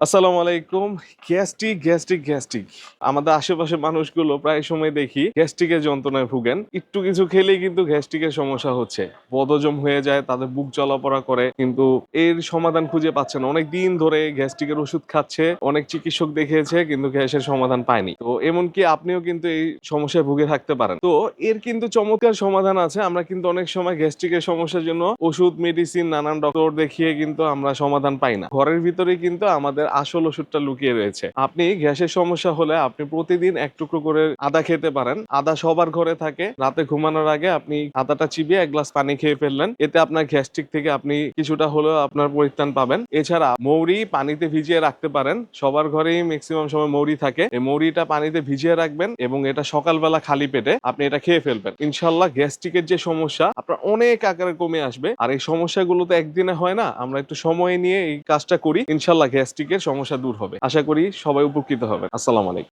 আসসালামু আলাইকুম। গ্যাস্ট্রিক। আমাদের আশেপাশের মানুষগুলো প্রায় সময় দেখি গ্যাস্ট্রিকের যন্ত্রণায় ভুগেন। একটু কিছু খেলেই কিন্তু গ্যাস্ট্রিকের সমস্যা হচ্ছে। বদহজম হয়ে যায়, তাদের বুক জ্বালাপোড়া করে। কিন্তু এর সমাধান খুঁজে পাচ্ছে না। অনেকদিন ধরে গ্যাস্ট্রিকের ওষুধ খাচ্ছে, অনেক চিকিৎসক দেখিয়েছে কিন্তু গ্যাসের সমাধান পায়নি। তো এমনকি আপনিও কিন্তু এই সমস্যায় ভুগে থাকতে পারেন। তো এর কিন্তু চমৎকার সমাধান আছে। আমরা কিন্তু অনেক সময় গ্যাস্ট্রিকের সমস্যার জন্য ওষুধ, মেডিসিন, নানান ডক্টর দেখিয়ে কিন্তু আমরা সমাধান পাই না। ঘরের ভিতরেই কিন্তু আমাদের আসল ওষুধটা লুকিয়ে রয়েছে। আপনি গ্যাসের সমস্যা হলে আপনি প্রতিদিন এক টুকরো করে আদা খেতে পারেন। আদা সবার ঘরে থাকে। রাতে ঘুমানোর আগে আপনি আদাটা চিবিয়ে ১ গ্লাস পানি খেয়ে ফেললেন। এতে আপনার গ্যাস্ট্রিক থেকে আপনি কিছুটা হলেও আপনার পরিত্রাণ পাবেন। এছাড়া মৌরি পানিতে ভিজিয়ে রাখতে পারেন। সবার ঘরেই মেক্সিমাম সময় মৌরি থাকে। এই মৌরিটা পানিতে ভিজিয়ে রাখবেন এবং এটা সকালবেলা খালি পেটে আপনি এটা খেয়ে ফেলবেন। ইনশাআল্লাহ গ্যাস্ট্রিকের যে সমস্যা আপনার অনেক আকারে কমে আসবে। আর এই সমস্যাগুলো তো একদিনে হয় না। আমরা একটু সময় নিয়ে এই কাজটা করি। ইনশাআল্লাহ গ্যাস্ট্রিকের সমস্যা দূর হবে। আশা করি সবাই উপকৃত হবেন। আসসালামু আলাইকুম।